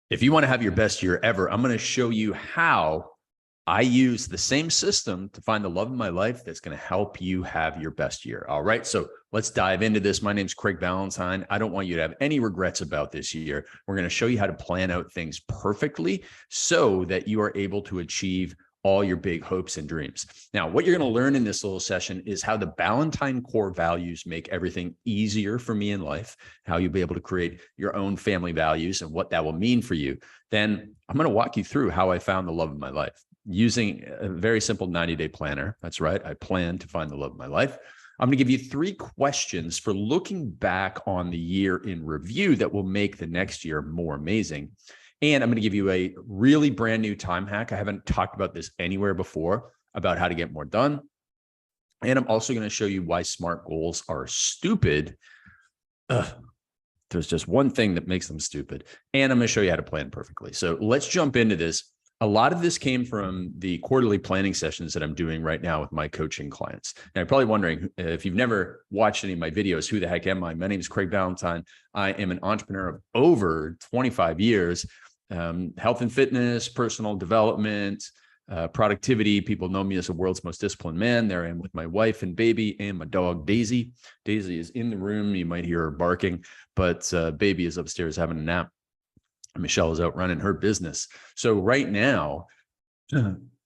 If you want to have your best year ever, I'm going to show you how I use the same system to find the love of my life that's going to help you have your best year. All right. So let's dive into this. My name's Craig Ballantyne. I don't want you to have any regrets about this year. We're going to show you how to plan out things perfectly so that you are able to achieve all your big hopes and dreams. Now, what you're going to learn in this little session is how the Ballantyne core values make everything easier for me in life, how you'll be able to create your own family values and what that will mean for you. Then I'm going to walk you through how I found the love of my life using a very simple 90-day planner. That's right. I plan to find the love of my life. I'm going to give you 3 questions for looking back on the year in review that will make the next year more amazing. And I'm going to give you a really brand new time hack. I haven't talked about this anywhere before about how to get more done. And I'm also going to show you why SMART goals are stupid. There's just one thing that makes them stupid. And I'm going to show you how to plan perfectly. So let's jump into this. A lot of this came from the quarterly planning sessions that I'm doing right now with my coaching clients. Now, you're probably wondering, if you've never watched any of my videos, who the heck am I? My name is Craig Ballantyne. I am an entrepreneur of over 25 years. Health and fitness, personal development, productivity. People know me as the world's most disciplined man. There I am with my wife and baby and my dog, Daisy. Daisy is in the room. You might hear her barking, but baby is upstairs having a nap. Michelle is out running her business. So right now,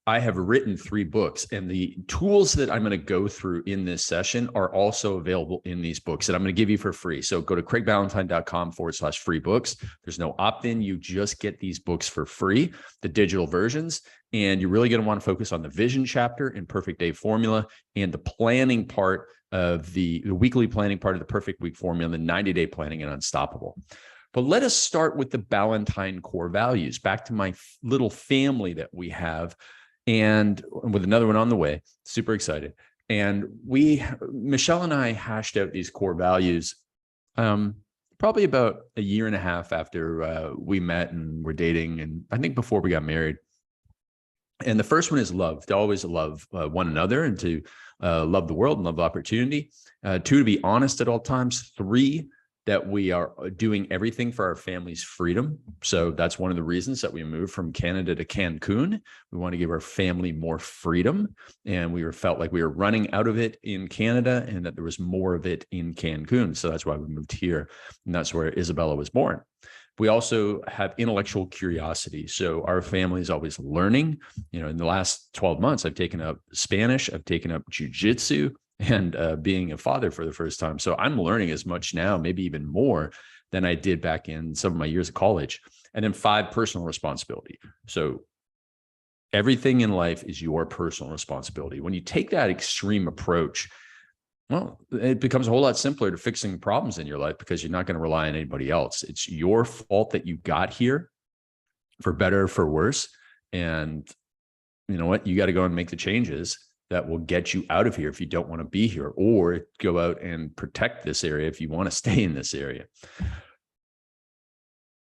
I have written 3 books, and the tools that I'm going to go through in this session are also available in these books that I'm going to give you for free. So go to craigballantyne.com/free books. There's no opt-in. You just get these books for free, the digital versions. And you're really going to want to focus on the vision chapter and perfect day formula and the planning part of the weekly planning part of the perfect week formula, the 90-day planning and unstoppable. But let us start with the Ballantyne core values, back to my little family that we have, and with another one on the way. Super excited. And Michelle and I hashed out these core values probably about a year and a half after we met and were dating, and I think before we got married. And the first one is love, to always love one another and to love the world and love opportunity. 2, to be honest at all times. 3, that we are doing everything for our family's freedom. So that's one of the reasons that we moved from Canada to Cancun. We want to give our family more freedom. And we felt like we were running out of it in Canada and that there was more of it in Cancun. So that's why we moved here. And that's where Isabella was born. We also have intellectual curiosity. So our family is always learning. In the last 12 months, I've taken up Spanish, I've taken up jiu-jitsu, and being a father for the first time. So I'm learning as much now, maybe even more than I did back in some of my years of college. And then 5, personal responsibility. So everything in life is your personal responsibility. When you take that extreme approach, well, it becomes a whole lot simpler to fixing problems in your life because you're not going to rely on anybody else. It's your fault that you got here, for better or for worse. And you know what? You got to go and make the changes that will get you out of here if you don't want to be here, or go out and protect this area if you want to stay in this area.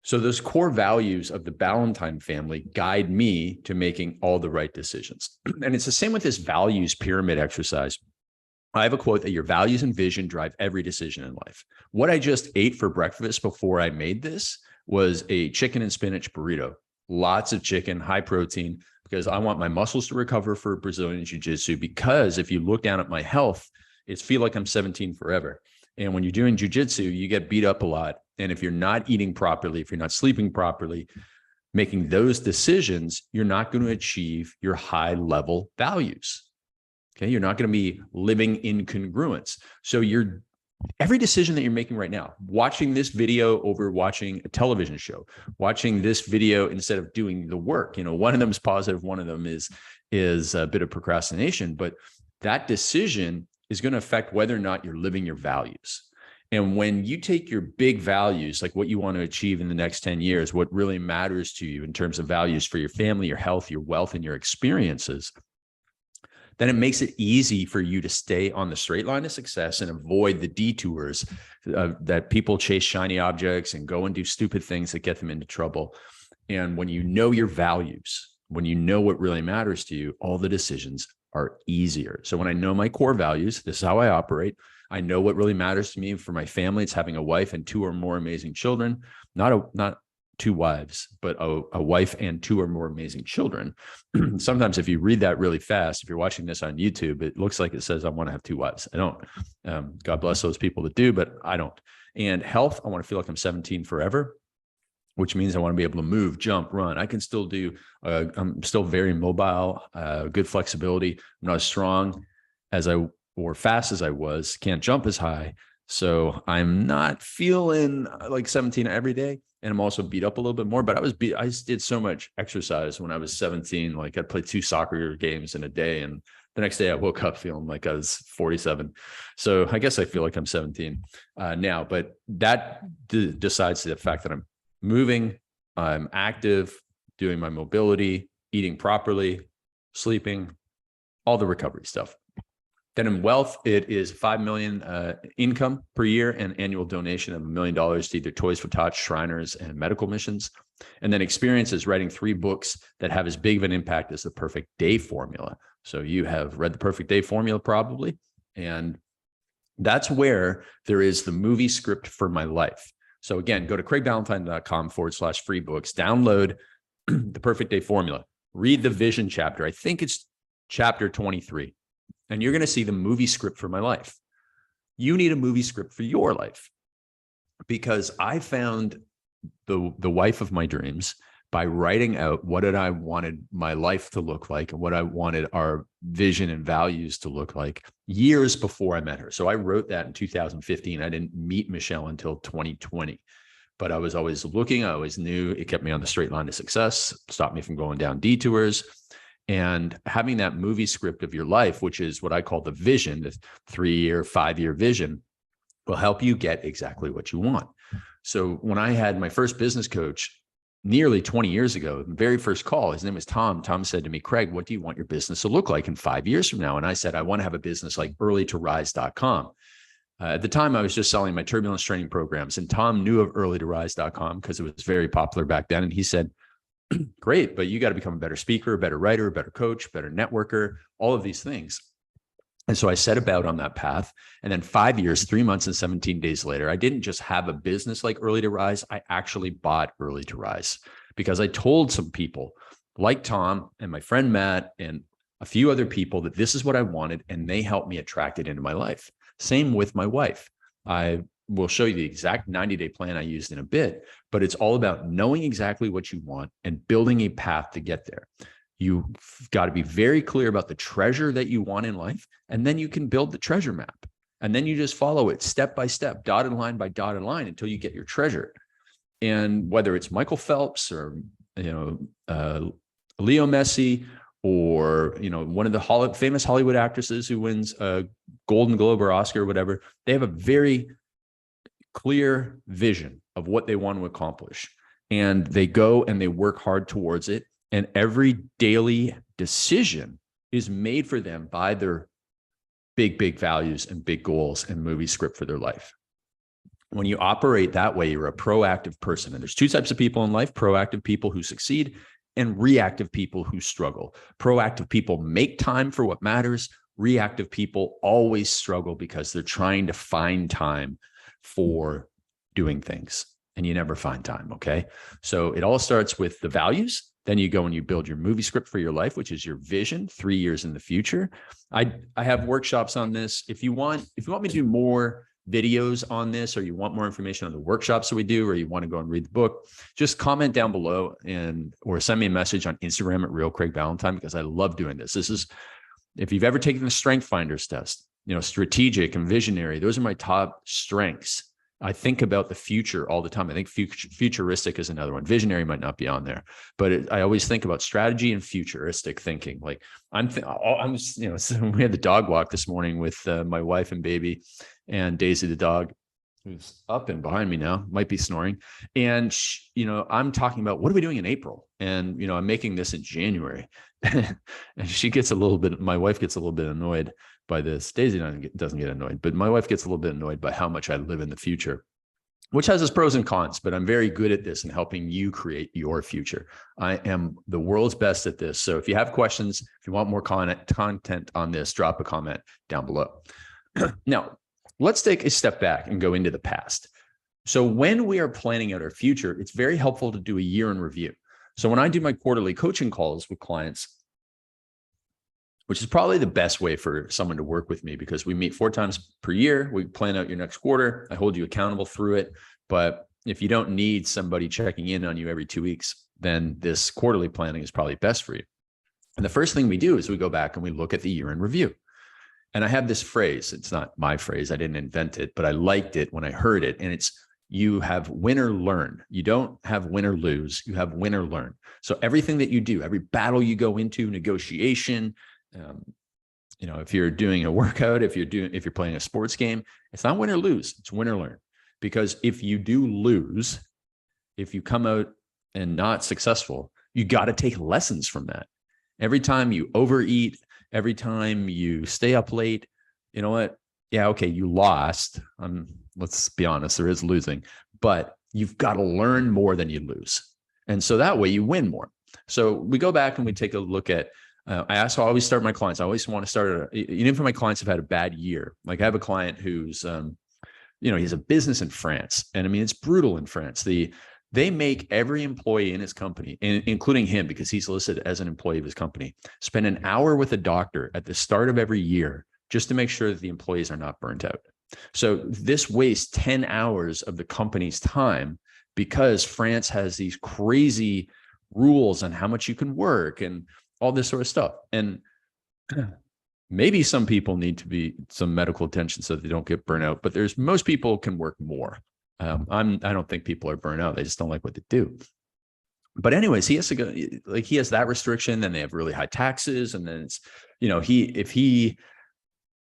So those core values of the Ballantyne family guide me to making all the right decisions. And it's the same with this values pyramid exercise. I have a quote that your values and vision drive every decision in life. What I just ate for breakfast before I made this was a chicken and spinach burrito. Lots of chicken, high protein, because I want my muscles to recover for Brazilian jiu-jitsu. Because if you look down at my health, it's feel like I'm 17 forever. And when you're doing jiu-jitsu, you get beat up a lot. And if you're not eating properly, if you're not sleeping properly, making those decisions, you're not going to achieve your high level values. Okay. You're not going to be living in congruence. So every decision that you're making right now, watching this video over watching a television show, watching this video instead of doing the work, one of them is positive, one of them is a bit of procrastination, but that decision is going to affect whether or not you're living your values. And when you take your big values, like what you want to achieve in the next 10 years, what really matters to you in terms of values for your family, your health, your wealth, and your experiences, then it makes it easy for you to stay on the straight line of success and avoid the detours that people chase shiny objects and go and do stupid things that get them into trouble. And when you know your values, when you know what really matters to you, all the decisions are easier. So when I know my core values, this is how I operate. I know what really matters to me for my family. It's having a wife and 2 or more amazing children, not 2 wives, but a wife and 2 or more amazing children. Sometimes if you read that really fast, if you're watching this on YouTube, it looks like it says, I want to have 2 wives. I don't. God bless those people that do, but I don't. And health, I want to feel like I'm 17 forever, which means I want to be able to move, jump, run. I can still do, I'm still very mobile, good flexibility. I'm not as strong or fast as I was, can't jump as high. So I'm not feeling like 17 every day. And I'm also beat up a little bit more, but I did so much exercise when I was 17. Like I'd play 2 soccer games in a day. And the next day I woke up feeling like I was 47. So I guess I feel like I'm 17 now, but that decides the fact that I'm moving, I'm active, doing my mobility, eating properly, sleeping, all the recovery stuff. Then in wealth, it is 5 million income per year and annual donation of $1 million to either Toys for Tots, Shriners, and medical missions. And then experience is writing 3 books that have as big of an impact as the Perfect Day Formula. So you have read the Perfect Day Formula probably, and that's where there is the movie script for my life. So again, go to craigballantyne.com/free books, download the Perfect Day Formula, read the vision chapter. I think it's chapter 23. And you're going to see the movie script for my life. You need a movie script for your life, because I found the wife of my dreams by writing out what I wanted my life to look like and what I wanted our vision and values to look like years before I met her. So I wrote that in 2015. I didn't meet Michelle until 2020, but I was always looking. I always knew it kept me on the straight line to success, stopped me from going down detours. And having that movie script of your life, which is what I call the vision, the 3-year, 5-year vision, will help you get exactly what you want. So when I had my first business coach nearly 20 years ago, the very first call, his name was Tom. Tom said to me, Craig, what do you want your business to look like in 5 years from now? And I said, I want to have a business like earlytorise.com. At the time, I was just selling my turbulence training programs, and Tom knew of earlytorise.com because it was very popular back then. And he said, great, but you got to become a better speaker, a better writer, a better coach, better networker, all of these things. And so I set about on that path. And then 5 years, 3 months and 17 days later, I didn't just have a business like Early to Rise. I actually bought Early to Rise because I told some people like Tom and my friend Matt and a few other people that this is what I wanted, and they helped me attract it into my life. Same with my wife. I will show you the exact 90-day plan I used in a bit, but it's all about knowing exactly what you want and building a path to get there. You've got to be very clear about the treasure that you want in life, and then you can build the treasure map. And then you just follow it step by step, dotted line by dotted line until you get your treasure. And whether it's Michael Phelps or, Leo Messi or, one of the famous Hollywood actresses who wins a Golden Globe or Oscar or whatever, they have a very clear vision of what they want to accomplish, and they go and they work hard towards it. And every daily decision is made for them by their big values and big goals and movie script for their life. When you operate that way, you're a proactive person. And there's 2 types of people in life: proactive people who succeed and reactive people who struggle. Proactive people make time for what matters. Reactive people always struggle because they're trying to find time for doing things, and you never find time. Okay. So it all starts with the values. Then you go and you build your movie script for your life, which is your vision 3 years in the future. I have workshops on this. If you want me to do more videos on this, or you want more information on the workshops that we do, or you want to go and read the book, just comment down below or send me a message on Instagram at Real Craig Ballantyne, because I love doing this. This is, if you've ever taken the Strength Finders test, strategic and visionary, those are my top strengths. I think about the future all the time. I think futuristic is another one. Visionary might not be on there, but I always think about strategy and futuristic thinking. Like we had the dog walk this morning with my wife and baby, and Daisy, the dog, who's up and behind me now, might be snoring. And I'm talking about, what are we doing in April? And, I'm making this in January. And my wife gets a little bit annoyed by this. Daisy doesn't get annoyed, but my wife gets a little bit annoyed by how much I live in the future, which has its pros and cons, but I'm very good at this and helping you create your future. I am the world's best at this. So if you have questions, if you want more content on this, drop a comment down below. Now, let's take a step back and go into the past. So when we are planning out our future, it's very helpful to do a year in review. So when I do my quarterly coaching calls with clients, which is probably the best way for someone to work with me, because we meet 4 times per year. We plan out your next quarter. I hold you accountable through it. But if you don't need somebody checking in on you every 2 weeks, then this quarterly planning is probably best for you. And the first thing we do is we go back and we look at the year in review. And I have this phrase. It's not my phrase. I didn't invent it, but I liked it when I heard it. And it's, you have win or learn. You don't have win or lose. You have win or learn. So everything that you do, every battle you go into, negotiation, if you're doing a workout, if you're playing a sports game, it's not win or lose, it's win or learn. Because if you do lose, if you come out and not successful, you got to take lessons from that. Every time you overeat, every time you stay up late, you know what? Yeah, okay, you lost. Let's be honest, there is losing, but you've got to learn more than you lose. And so that way you win more. So we go back and we take a look at, I always start my clients. I always want to start, even if my clients have had a bad year. Like I have a client who's, he has a business in France. And I mean, it's brutal in France. They make every employee in his company, including him, because he's listed as an employee of his company, spend an hour with a doctor at the start of every year just to make sure that the employees are not burnt out. So this wastes 10 hours of the company's time because France has these crazy rules on how much you can work and all this sort of stuff. And maybe some people need to be some medical attention so that they don't get burnt out, but most people can work more. I don't think people are burnt out. They just don't like what they do. But anyways, he has to go, like he has that restriction, then they have really high taxes. And then it's, if he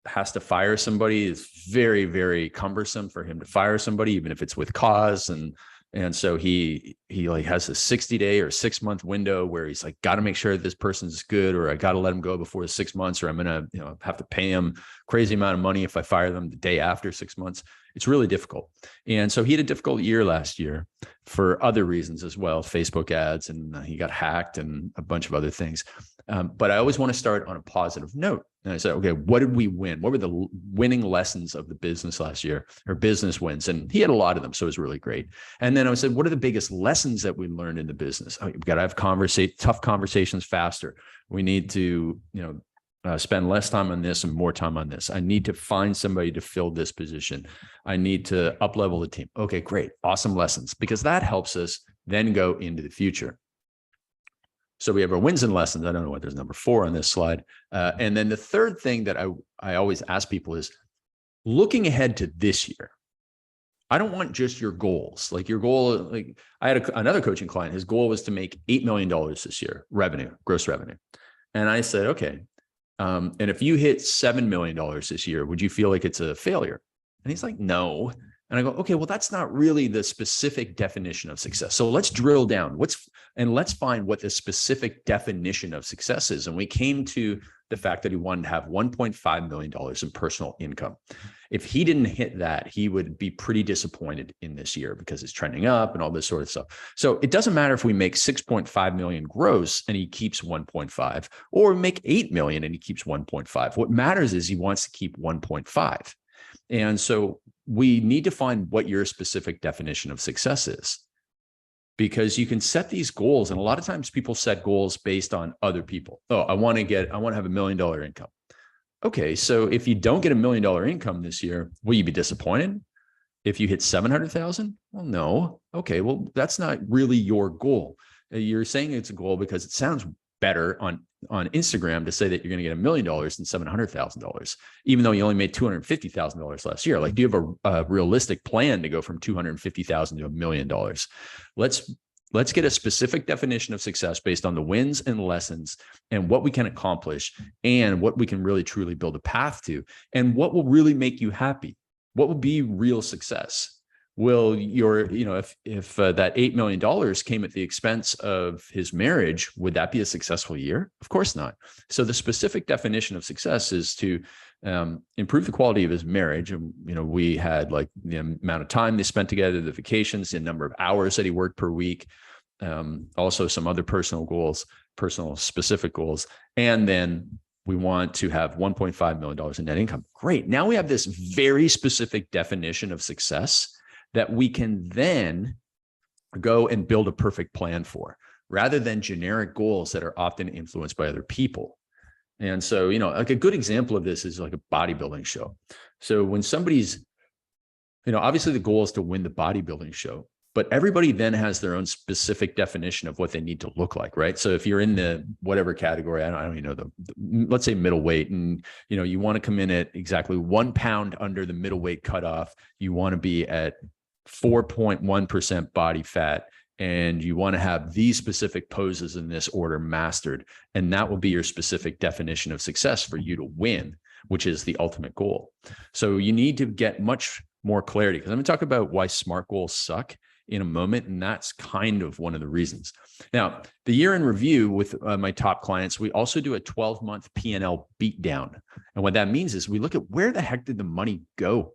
has to fire somebody, it's very, very cumbersome for him to fire somebody, even if it's with cause. And so he like has a 60-day or 6-month window where he's like, got to make sure this person's good, or I got to let him go before the 6 months, or I'm going to, have to pay him crazy amount of money if I fire them the day after 6 months. It's really difficult. And so he had a difficult year last year for other reasons as well, Facebook ads, and he got hacked and a bunch of other things. But I always want to start on a positive note. And I said, okay, what did we win? What were the winning lessons of the business last year, or business wins? And he had a lot of them. So it was really great. And then I said, what are the biggest lessons that we learned in the business? Oh, we've got to have tough conversations faster. We need to, spend less time on this and more time on this. I need to find somebody to fill this position. I need to up-level the team. Okay, great. Awesome lessons, because that helps us then go into the future. So we have our wins and lessons. I don't know what there's number 4 on this slide. And then the third thing that I always ask people is looking ahead to this year. I don't want just your goals. Like your goal, like I had another coaching client, his goal was to make $8 million this year, gross revenue. And I said, okay. And if you hit $7 million this year, would you feel like it's a failure? And he's like, no. And I go, okay, well, that's not really the specific definition of success. So let's drill down. Let's find what the specific definition of success is. And we came to the fact that he wanted to have $1.5 million in personal income. If he didn't hit that, he would be pretty disappointed in this year because it's trending up and all this sort of stuff. So it doesn't matter if we make 6.5 million gross and he keeps 1.5, or make 8 million and he keeps 1.5. What matters is he wants to keep 1.5. And so we need to find what your specific definition of success is, because you can set these goals. And a lot of times people set goals based on other people. Oh, I want to have $1 million income. Okay. So if you don't get $1 million income this year, will you be disappointed? If you hit 700,000? Well, no. Okay. Well, that's not really your goal. You're saying it's a goal because it sounds better on Instagram to say that you're going to get $1 million than $700,000, even though you only made $250,000 last year. Like, do you have a realistic plan to go from $250,000 to $1 million? Let's get a specific definition of success based on the wins and lessons and what we can accomplish and what we can really truly build a path to, and what will really make you happy. What will be real success? Will if that $8 million came at the expense of his marriage, would that be a successful year? Of course not. So the specific definition of success is to improve the quality of his marriage. And, we had like the amount of time they spent together, the vacations, the number of hours that he worked per week, also some other personal specific goals. And then we want to have $1.5 million in net income. Great. Now we have this very specific definition of success that we can then go and build a perfect plan for, rather than generic goals that are often influenced by other people. And so, like a good example of this is like a bodybuilding show. So when somebody's, obviously the goal is to win the bodybuilding show, but everybody then has their own specific definition of what they need to look like, right? So if you're in the whatever category, I don't even know, let's say middleweight, and you want to come in at exactly 1 pound under the middleweight cutoff, you want to be at 4.1% body fat, and you want to have these specific poses in this order mastered, and that will be your specific definition of success for you to win, which is the ultimate goal. So you need to get much more clarity, because I'm going to talk about why SMART goals suck in a moment, and that's kind of one of the reasons. Now, the year in review with my top clients, we also do a 12-month P&L beatdown. And what that means is we look at where the heck did the money go?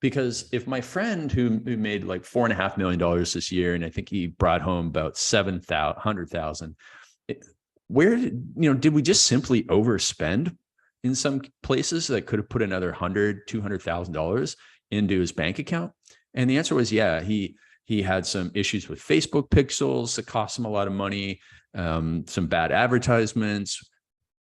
Because if my friend who made like $4.5 million this year, and I think he brought home about 700,000, where did we just simply overspend in some places that could have put another $100,000, $200,000 into his bank account? And the answer was, yeah, he had some issues with Facebook pixels that cost him a lot of money, some bad advertisements,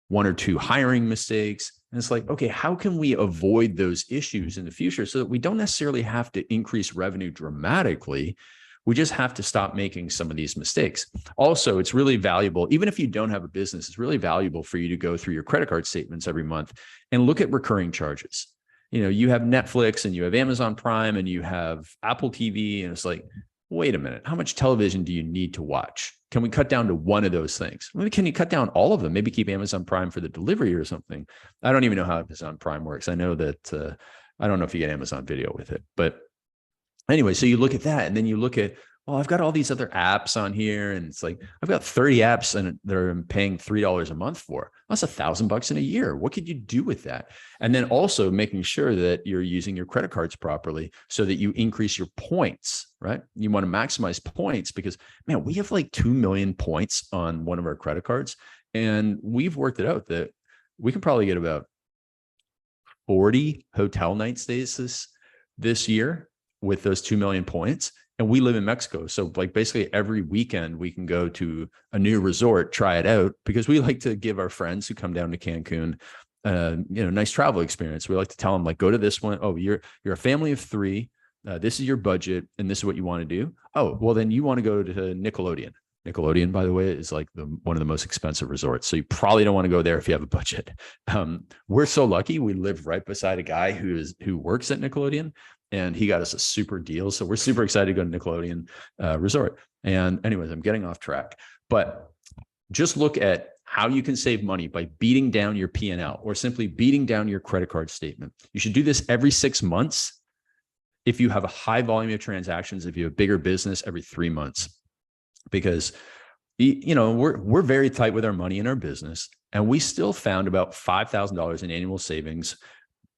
1 or 2 hiring mistakes. And it's like, okay, how can we avoid those issues in the future so that we don't necessarily have to increase revenue dramatically? We just have to stop making some of these mistakes. Also, it's really valuable, even if you don't have a business, it's really valuable for you to go through your credit card statements every month and look at recurring charges. You have Netflix and you have Amazon Prime and you have Apple TV, and it's like, wait a minute, how much television do you need to watch? Can we cut down to one of those things? Maybe can you cut down all of them? Maybe keep Amazon Prime for the delivery or something. I don't even know how Amazon Prime works. I know that, I don't know if you get Amazon Video with it, but anyway, so you look at that, and then you look at, well, I've got all these other apps on here, and it's like, I've got 30 apps and they're paying $3 a month for. That's $1,000 in a year. What could you do with that? And then also making sure that you're using your credit cards properly so that you increase your points, right? You want to maximize points because, man, we have like 2 million points on one of our credit cards. And we've worked it out that we can probably get about 40 hotel night stays this year with those 2 million points. And we live in Mexico. So like basically every weekend we can go to a new resort, try it out, because we like to give our friends who come down to Cancun, nice travel experience. We like to tell them, like, go to this one. Oh, you're a family of 3. This is your budget, and this is what you want to do. Oh, well, then you want to go to Nickelodeon. Nickelodeon, by the way, is like one of the most expensive resorts. So you probably don't want to go there if you have a budget. We're so lucky. We live right beside a guy who works at Nickelodeon, and he got us a super deal. So we're super excited to go to Nickelodeon resort. And anyways, I'm getting off track, but just look at how you can save money by beating down your P&L or simply beating down your credit card statement. You should do this every 6 months. If you have a high volume of transactions, if you have a bigger business, every 3 months, because we're very tight with our money in our business, and we still found about $5,000 in annual savings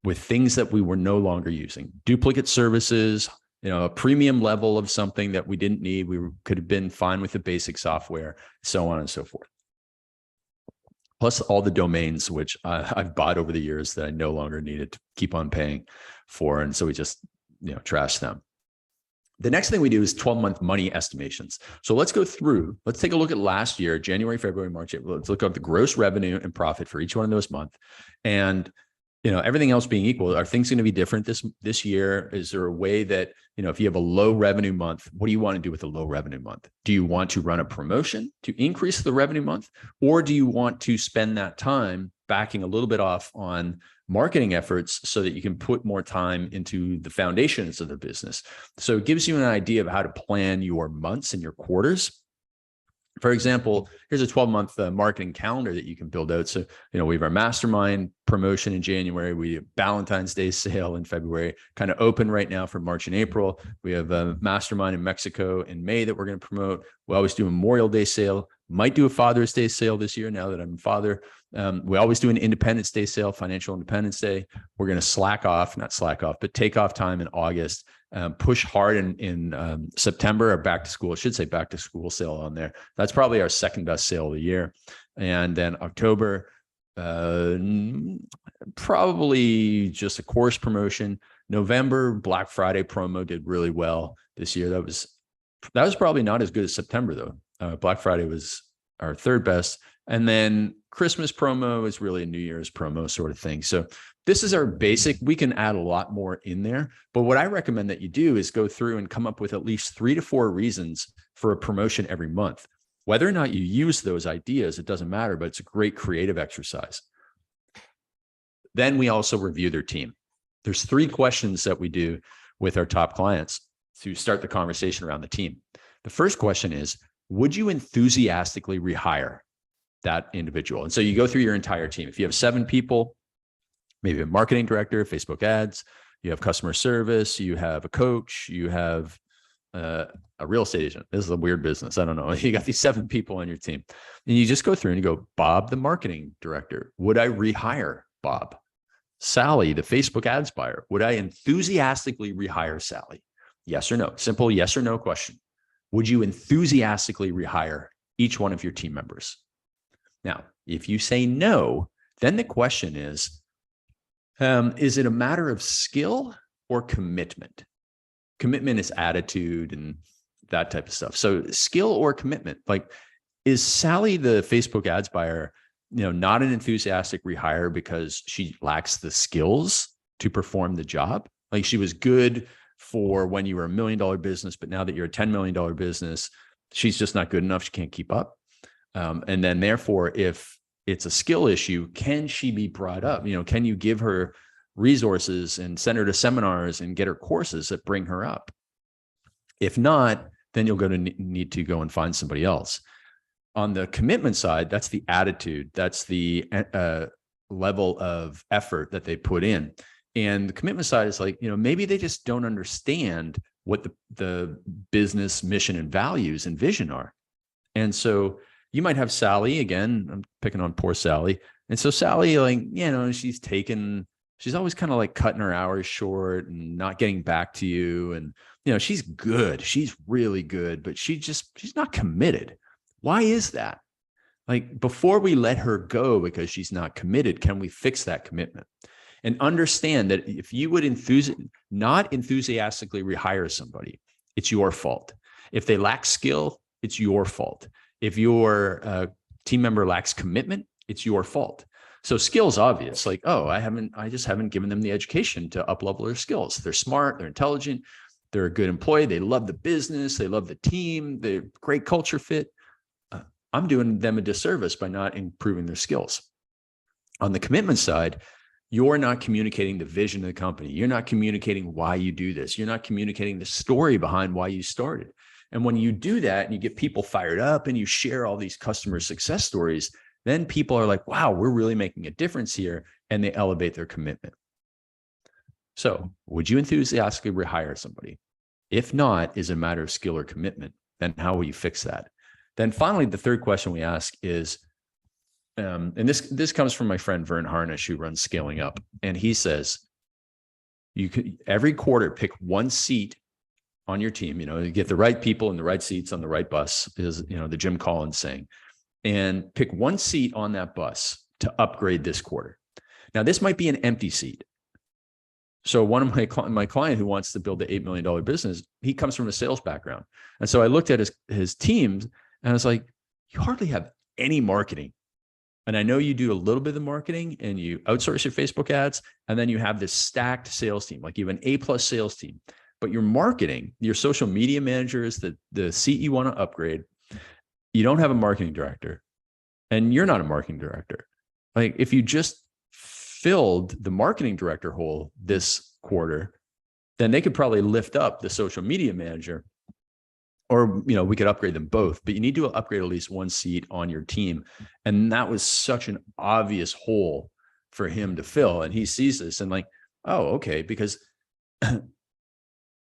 with things that we were no longer using, duplicate services, a premium level of something that we didn't need. We could have been fine with the basic software, so on and so forth. Plus all the domains, which I've bought over the years that I no longer needed to keep on paying for. And so we just, trash them. The next thing we do is 12-month money estimations. So let's take a look at last year, January, February, March, April. Let's look at the gross revenue and profit for each one of those months. And everything else being equal, are things going to be different this year? Is there a way that, if you have a low revenue month, what do you want to do with a low revenue month? Do you want to run a promotion to increase the revenue month? Or do you want to spend that time backing a little bit off on marketing efforts so that you can put more time into the foundations of the business? So it gives you an idea of how to plan your months and your quarters. For example, here's a 12-month marketing calendar that you can build out. So, we have our mastermind promotion in January. We have Valentine's Day sale in February, kind of open right now for March and April. We have a mastermind in Mexico in May that we're going to promote. We always do a Memorial Day sale, might do a Father's Day sale this year now that I'm a father. We always do an Independence Day sale, Financial Independence Day. We're going to take off time in August. Push hard in September, or back to school. I should say back to school sale on there. That's probably our second best sale of the year. And then October, probably just a course promotion. November Black Friday promo did really well this year. That was probably not as good as September though. Black Friday was our third best. And then Christmas promo is really a New Year's promo sort of thing. So this is our basic. We can add a lot more in there. But what I recommend that you do is go through and come up with at least 3 to 4 reasons for a promotion every month. Whether or not you use those ideas, it doesn't matter, but it's a great creative exercise. Then we also review their team. There's 3 questions that we do with our top clients to start the conversation around the team. The first question is, would you enthusiastically rehire that individual? And so you go through your entire team. If you have 7 people, maybe a marketing director, Facebook ads, you have customer service, you have a coach, you have a real estate agent. This is a weird business. I don't know. You got these 7 people on your team, and you just go through and you go, Bob, the marketing director, would I rehire Bob? Sally, the Facebook ads buyer, would I enthusiastically rehire Sally? Yes or no? Simple yes or no question. Would you enthusiastically rehire each one of your team members? Now, if you say no, then the question is it a matter of skill or commitment? Commitment is attitude and that type of stuff. So skill or commitment, like, is Sally, the Facebook ads buyer, not an enthusiastic rehire because she lacks the skills to perform the job? Like, she was good for when you were $1 million business, but now that you're a $10 million business, she's just not good enough. She can't keep up. And then therefore, if it's a skill issue, can she be brought up? Can you give her resources and send her to seminars and get her courses that bring her up? If not, then you'll need to go and find somebody else. On the commitment side, that's the attitude. That's the level of effort that they put in. And the commitment side is like, maybe they just don't understand what the business mission and values and vision are. And so you might have Sally, again, I'm picking on poor Sally. And so Sally, like, she's always kind of like cutting her hours short and not getting back to you. And, she's good. She's really good, but she's not committed. Why is that? Like, before we let her go because she's not committed, can we fix that commitment? And understand that if you would not enthusiastically rehire somebody, it's your fault. If they lack skill, it's your fault. If your team member lacks commitment, it's your fault. So skills obvious, like, I just haven't given them the education to up-level their skills. They're smart, they're intelligent, they're a good employee, they love the business, they love the team, they're great culture fit. I'm doing them a disservice by not improving their skills. On the commitment side, you're not communicating the vision of the company. You're not communicating why you do this. You're not communicating the story behind why you started. And when you do that and you get people fired up and you share all these customer success stories, then people are like, wow, we're really making a difference here. And they elevate their commitment. So would you enthusiastically rehire somebody? If not, is it a matter of skill or commitment? Then how will you fix that? Then finally, the third question we ask is, and this comes from my friend Vern Harnish, who runs Scaling Up. And he says, you could every quarter pick one seat on your team, you get the right people in the right seats on the right bus, is, the Jim Collins saying, and pick one seat on that bus to upgrade this quarter. Now, this might be an empty seat. So one of my client who wants to build the $8 million business, he comes from a sales background. And so I looked at his teams and I was like, you hardly have any marketing. And I know you do a little bit of marketing and you outsource your Facebook ads, and then you have this stacked sales team, like you have an A+ sales team, but your marketing, your social media manager is the seat you want to upgrade. You don't have a marketing director and you're not a marketing director. Like, if you just filled the marketing director hole this quarter, then they could probably lift up the social media manager, or, we could upgrade them both, but you need to upgrade at least one seat on your team. And that was such an obvious hole for him to fill. And he sees this and like, oh, okay, because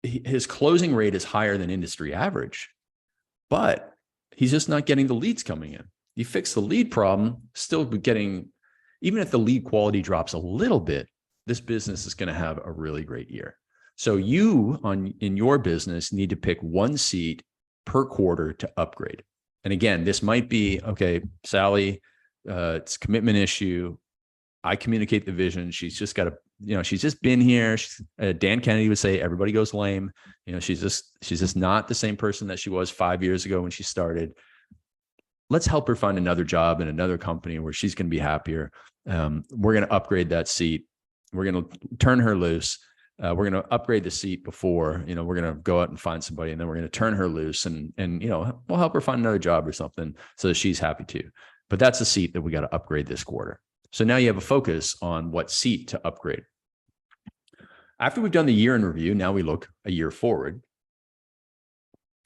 his closing rate is higher than industry average, but he's just not getting the leads coming in. You fix the lead problem, still getting, even if the lead quality drops a little bit, this business is going to have a really great year. So you in your business need to pick one seat per quarter to upgrade. And again, this might be, okay, Sally, it's a commitment issue. I communicate the vision. She's just got to, she's just been here. Dan Kennedy would say, everybody goes lame. She's just not the same person that she was 5 years ago when she started. Let's help her find another job in another company where she's going to be happier. We're going to upgrade that seat. We're going to turn her loose. We're going to upgrade the seat before, we're going to go out and find somebody, and then we're going to turn her loose and we'll help her find another job or something so that she's happy too. But that's a seat that we got to upgrade this quarter. So now you have a focus on what seat to upgrade. After we've done the year in review, now we look a year forward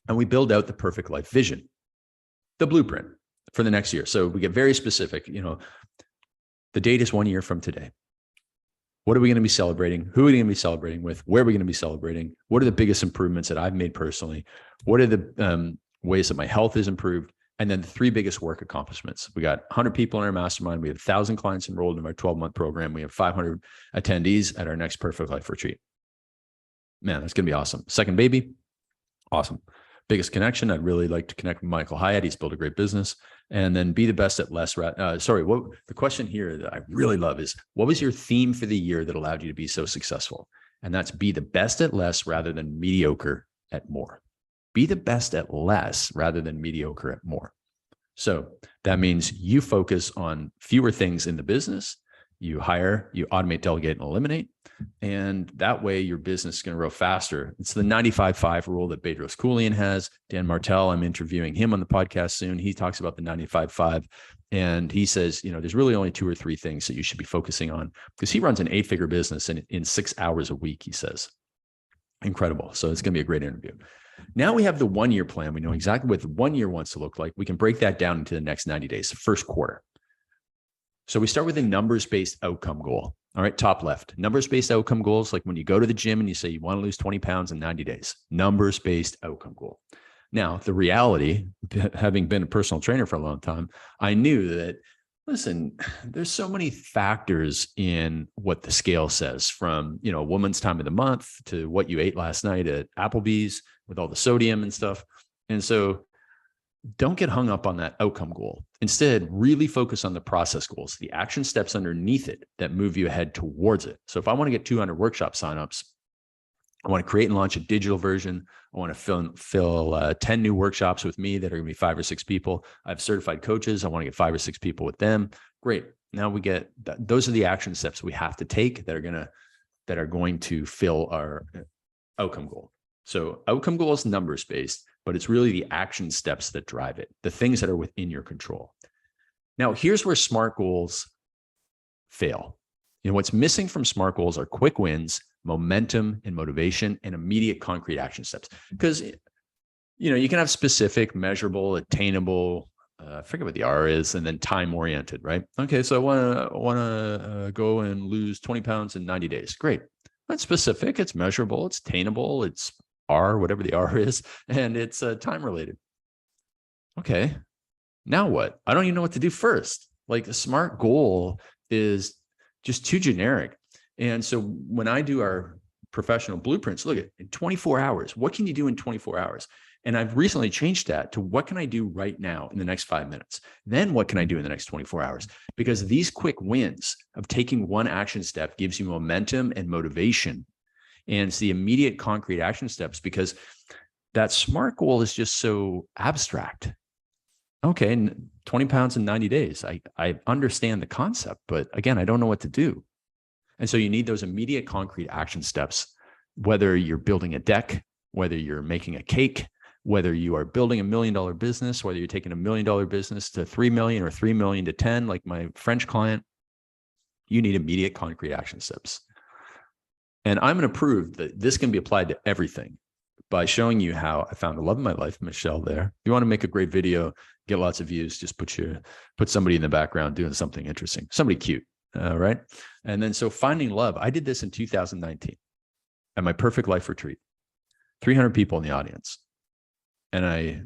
and we build out the perfect life vision, the blueprint for the next year. So we get very specific, the date is 1 year from today. What are we going to be celebrating? Who are we going to be celebrating with? Where are we going to be celebrating? What are the biggest improvements that I've made personally? What are the ways that my health is improved? And then the 3 biggest work accomplishments. We got 100 people in our mastermind. We have 1,000 clients enrolled in our 12-month program. We have 500 attendees at our next Perfect Life retreat. Man, that's going to be awesome. Second baby, awesome. Biggest connection, I'd really like to connect with Michael Hyatt. He's built a great business. And then be the best at less. The question here that I really love is, what was your theme for the year that allowed you to be so successful? And that's be the best at less rather than mediocre at more. Be the best at less rather than mediocre at more. So that means you focus on fewer things in the business. You hire, you automate, delegate, and eliminate. And that way your business is going to grow faster. It's the 95-5 rule that Bedros Keuilian has. Dan Martell, I'm interviewing him on the podcast soon. He talks about the 95-5. And he says, there's really only 2 or 3 things that you should be focusing on, because he runs an 8-figure business in 6 hours a week, he says. Incredible. So it's going to be a great interview. Now we have the 1-year plan. We know exactly what the 1 year wants to look like. We can break that down into the next 90 days, the first quarter. So we start with a numbers-based outcome goal. All right, top left. Numbers-based outcome goals, like when you go to the gym and you say you want to lose 20 pounds in 90 days. Numbers-based outcome goal. Now, the reality, having been a personal trainer for a long time, I knew that, listen, there's so many factors in what the scale says, from, a woman's time of the month to what you ate last night at Applebee's with all the sodium and stuff. And so don't get hung up on that outcome goal. Instead, really focus on the process goals, the action steps underneath it that move you ahead towards it. So if I want to get 200 workshop signups, I want to create and launch a digital version. I want to fill 10 new workshops with me that are going to be 5 or 6 people. I have certified coaches. I want to get 5 or 6 people with them. Great. Now we get that. Those are the action steps we have to take that are going to fill our outcome goal. So outcome goal is numbers based, but it's really the action steps that drive it, the things that are within your control. Now, here's where SMART goals fail. What's missing from SMART goals are quick wins, momentum and motivation, and immediate concrete action steps. Because, you can have specific, measurable, attainable, I forget what the R is, and then time oriented, right? Okay, so I want to go and lose 20 pounds in 90 days. Great. That's specific. It's measurable. It's attainable. It's R, whatever the R is, and it's time related. Okay, now what? I don't even know what to do first. Like, a SMART goal is just too generic. And so when I do our professional blueprints, look at in 24 hours, what can you do in 24 hours? And I've recently changed that to what can I do right now in the next 5 minutes? Then what can I do in the next 24 hours? Because these quick wins of taking one action step gives you momentum and motivation. And it's the immediate concrete action steps, because that SMART goal is just so abstract. Okay, 20 pounds in 90 days. I understand the concept, but again, I don't know what to do. And so you need those immediate concrete action steps, whether you're building a deck, whether you're making a cake, whether you are building $1 million business, whether you're taking $1 million business to 3 million or 3 million to 10, like my French client, you need immediate concrete action steps. And I'm going to prove that this can be applied to everything by showing you how I found the love of my life, Michelle there. If you want to make a great video, get lots of views, just put somebody in the background doing something interesting, somebody cute, right? And then so finding love, I did this in 2019 at my Perfect Life retreat, 300 people in the audience. And I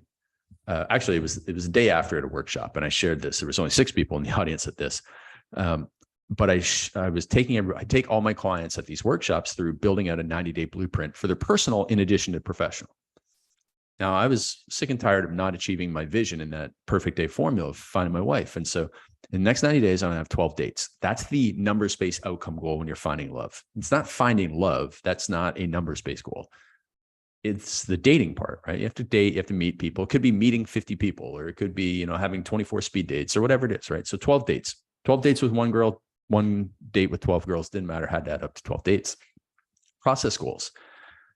actually, it was a day after at a workshop, and I shared this. There was only 6 people in the audience at this. But I take all my clients at these workshops through building out a 90-day blueprint for their personal in addition to professional. Now, I was sick and tired of not achieving my vision in that perfect day formula of finding my wife. And so In the next 90 days, I'm going to have 12 dates. That's the numbers-based outcome goal when you're finding love. It's not finding love. That's not a numbers-based goal. It's the dating part, right? You have to date, you have to meet people. It could be meeting 50 people, or it could be, having 24 speed dates or whatever it is, right? So 12 dates, 12 dates with one girl, one date with 12 girls, didn't matter, had to add up to 12 dates. Process goals.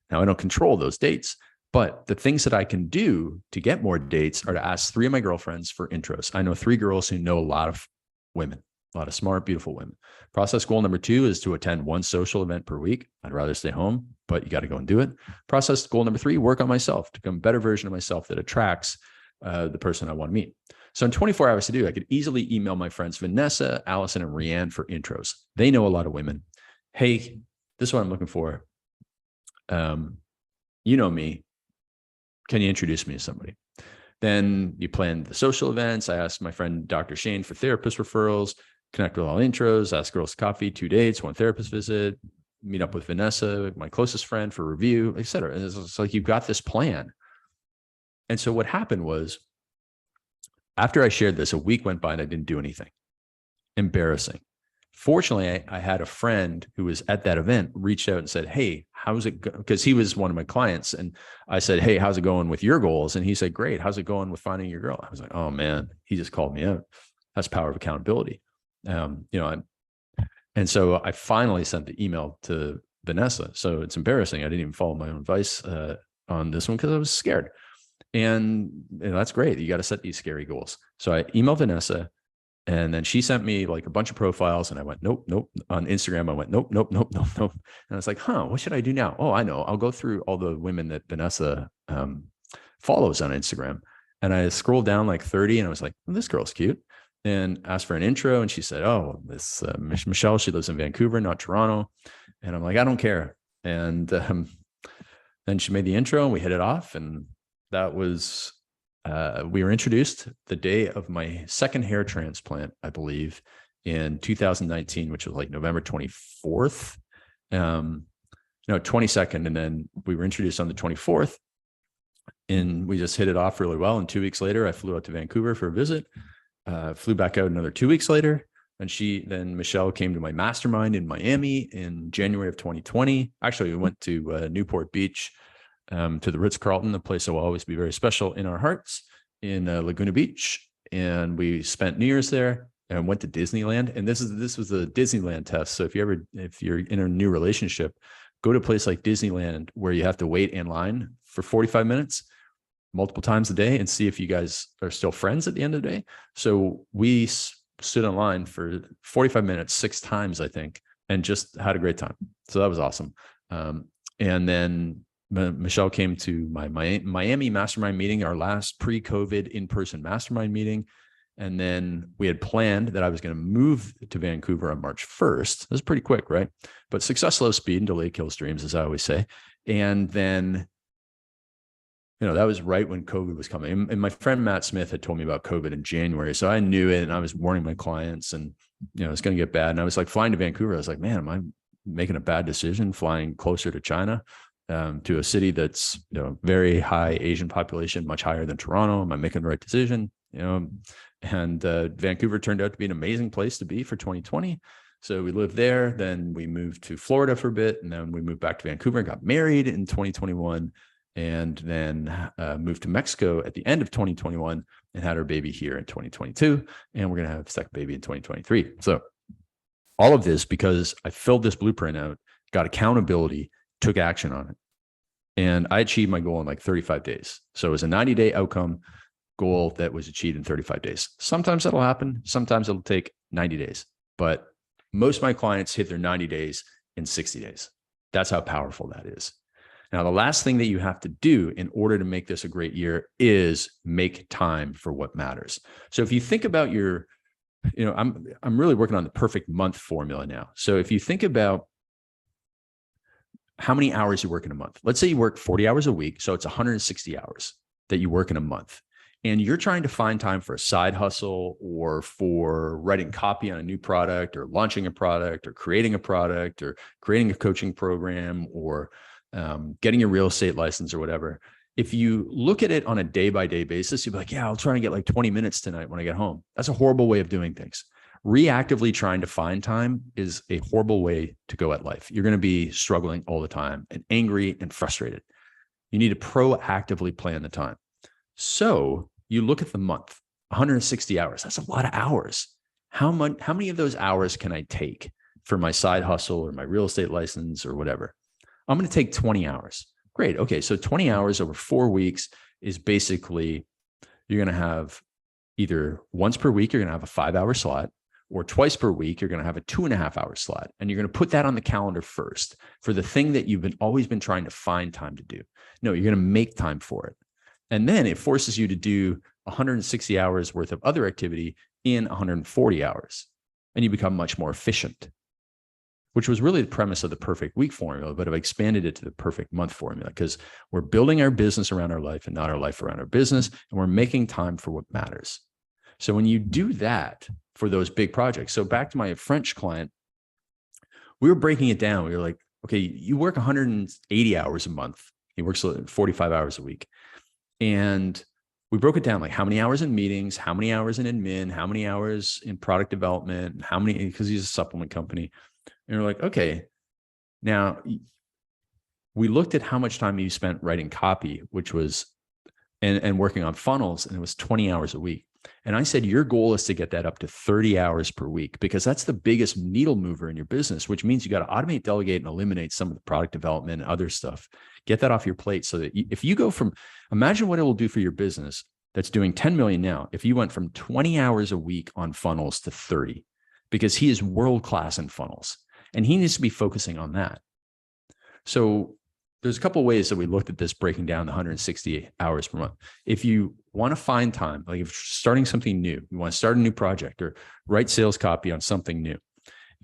Now I don't control those dates, but the things that I can do to get more dates are to ask 3 of my girlfriends for intros. I know 3 girls who know a lot of women, a lot of smart, beautiful women. Process goal number 2 is to attend 1 social event per week. I'd rather stay home, but you got to go and do it. Process goal number 3, work on myself to become a better version of myself that attracts the person I want to meet. So in 24 hours to do, I could easily email my friends Vanessa, Allison, and Rianne for intros. They know a lot of women. Hey, this is what I'm looking for. You know me. Can you introduce me to somebody? Then you plan the social events. I asked my friend Dr. Shane for therapist referrals, connect with all intros, ask girls to coffee, 2 dates, 1 therapist visit, meet up with Vanessa, my closest friend, for review, et cetera. And it's like, you've got this plan. And so what happened was, after I shared this, a week went by and I didn't do anything. Embarrassing. Fortunately, I had a friend who was at that event, reached out and said, hey, how's it going? Because he was one of my clients. And I said, hey, how's it going with your goals? And he said, great. How's it going with finding your girl? I was like, oh man, he just called me out. That's power of accountability. And so I finally sent the email to Vanessa. So it's embarrassing. I didn't even follow my own advice on this one because I was scared. And that's great. You got to set these scary goals. So I emailed Vanessa. And then she sent me like a bunch of profiles and I went, nope, nope. On Instagram, I went, nope, nope, nope, nope, nope. And I was like, what should I do now? Oh, I know. I'll go through all the women that Vanessa follows on Instagram. And I scrolled down like 30 and I was like, well, this girl's cute. And asked for an intro. And she said, oh, this Michelle, she lives in Vancouver, not Toronto. And I'm like, I don't care. And then she made the intro and we hit it off. And that was... we were introduced the day of my second hair transplant, I believe, in 2019, which was like November 24th, 22nd. And then we were introduced on the 24th and we just hit it off really well. And 2 weeks later, I flew out to Vancouver for a visit, flew back out another 2 weeks later. And then Michelle came to my mastermind in Miami in January of 2020. Actually, we went to Newport Beach, to the Ritz-Carlton, a place that will always be very special in our hearts, in Laguna Beach. And we spent New Year's there and went to Disneyland. And this was a Disneyland test. So if you're in a new relationship, go to a place like Disneyland where you have to wait in line for 45 minutes multiple times a day and see if you guys are still friends at the end of the day. So we stood in line for 45 minutes, 6 times, I think, and just had a great time. So that was awesome. And then Michelle came to my Miami mastermind meeting, our last pre-COVID in-person mastermind meeting. And then we had planned that I was going to move to Vancouver on March 1st. This is pretty quick, right? But success loves speed and delay kills dreams, as I always say. And then, that was right when COVID was coming. And my friend Matt Smith had told me about COVID in January. So I knew it and I was warning my clients and, it's going to get bad. And I was like flying to Vancouver. I was like, man, am I making a bad decision flying closer to China? To a city that's very high Asian population, much higher than Toronto. Am I making the right decision? And Vancouver turned out to be an amazing place to be for 2020. So we lived there. Then we moved to Florida for a bit, and then we moved back to Vancouver and got married in 2021, and then moved to Mexico at the end of 2021 and had our baby here in 2022. And we're gonna have a second baby in 2023. So all of this because I filled this blueprint out, got accountability, took action on it. And I achieved my goal in like 35 days. So it was a 90-day outcome goal that was achieved in 35 days. Sometimes that'll happen. Sometimes it'll take 90 days. But most of my clients hit their 90 days in 60 days. That's how powerful that is. Now, the last thing that you have to do in order to make this a great year is make time for what matters. So if you think about I'm really working on the perfect month formula now. So if you think about how many hours you work in a month. Let's say you work 40 hours a week. So it's 160 hours that you work in a month. And you're trying to find time for a side hustle or for writing copy on a new product or launching a product or creating a coaching program or getting a real estate license or whatever. If you look at it on a day-by-day basis, you'll be like, yeah, I'll try and get like 20 minutes tonight when I get home. That's a horrible way of doing things. Reactively trying to find time is a horrible way to go at life. You're going to be struggling all the time and angry and frustrated. You need to proactively plan the time. So you look at the month, 160 hours. That's a lot of hours. How many of those hours can I take for my side hustle or my real estate license or whatever? I'm going to take 20 hours. Great. Okay. So 20 hours over 4 weeks is basically, you're going to have either once per week, you're going to have a 5-hour slot, or twice per week, you're going to have a 2.5-hour slot. And you're going to put that on the calendar first for the thing that you've always been trying to find time to do. No, you're going to make time for it. And then it forces you to do 160 hours worth of other activity in 140 hours. And you become much more efficient, which was really the premise of the perfect week formula, but I've expanded it to the perfect month formula because we're building our business around our life and not our life around our business. And we're making time for what matters. So when you do that for those big projects, so back to my French client, we were breaking it down. We were like, okay, you work 180 hours a month. He works 45 hours a week. And we broke it down, like how many hours in meetings, how many hours in admin, how many hours in product development, how many, because he's a supplement company. And we're like, okay, now we looked at how much time you spent writing copy, which was, and working on funnels, and it was 20 hours a week. And I said, your goal is to get that up to 30 hours per week, because that's the biggest needle mover in your business, which means you got to automate, delegate, and eliminate some of the product development and other stuff. Get that off your plate so that if you go from, imagine what it will do for your business that's doing 10 million now, if you went from 20 hours a week on funnels to 30, because he is world-class in funnels and he needs to be focusing on that. So there's a couple of ways that we looked at this, breaking down the 160 hours per month. If you want to find time, like if you're starting something new, you want to start a new project or write sales copy on something new,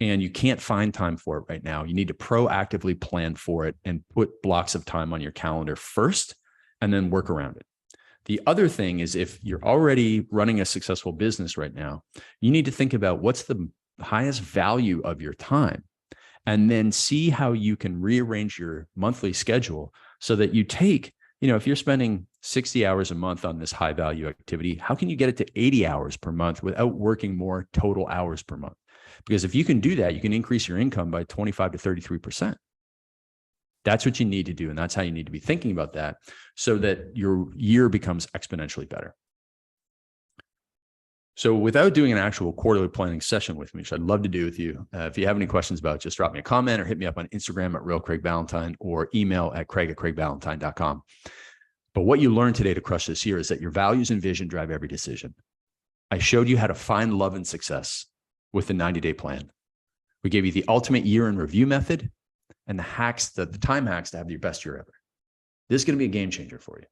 and you can't find time for it right now, you need to proactively plan for it and put blocks of time on your calendar first, and then work around it. The other thing is, if you're already running a successful business right now, you need to think about what's the highest value of your time, and then see how you can rearrange your monthly schedule so that you take, if you're spending 60 hours a month on this high value activity, how can you get it to 80 hours per month without working more total hours per month? Because if you can do that, you can increase your income by 25 to 33%. That's what you need to do. And that's how you need to be thinking about that so that your year becomes exponentially better. So without doing an actual quarterly planning session with me, which I'd love to do with you, if you have any questions about it, just drop me a comment or hit me up on Instagram at @RealCraigValentine or email at Craig@CraigValentine.com. But what you learned today to crush this year is that your values and vision drive every decision. I showed you how to find love and success with the 90-day plan. We gave you the ultimate year in review method and the time hacks to have your best year ever. This is going to be a game changer for you.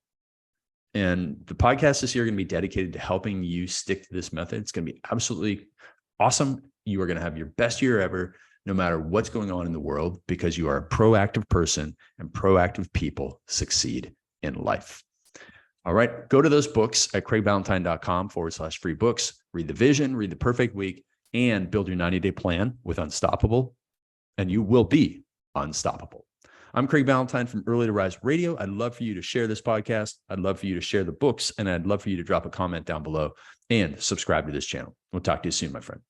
And the podcast this year are going to be dedicated to helping you stick to this method. It's going to be absolutely awesome. You are going to have your best year ever, no matter what's going on in the world, because you are a proactive person, and proactive people succeed in life. All right. Go to those books at CraigValentine.com/free books. Read the vision, read the perfect week, and build your 90-day plan with Unstoppable, and you will be unstoppable. I'm Craig Valentine from Early to Rise Radio. I'd love for you to share this podcast. I'd love for you to share the books, and I'd love for you to drop a comment down below and subscribe to this channel. We'll talk to you soon, my friend.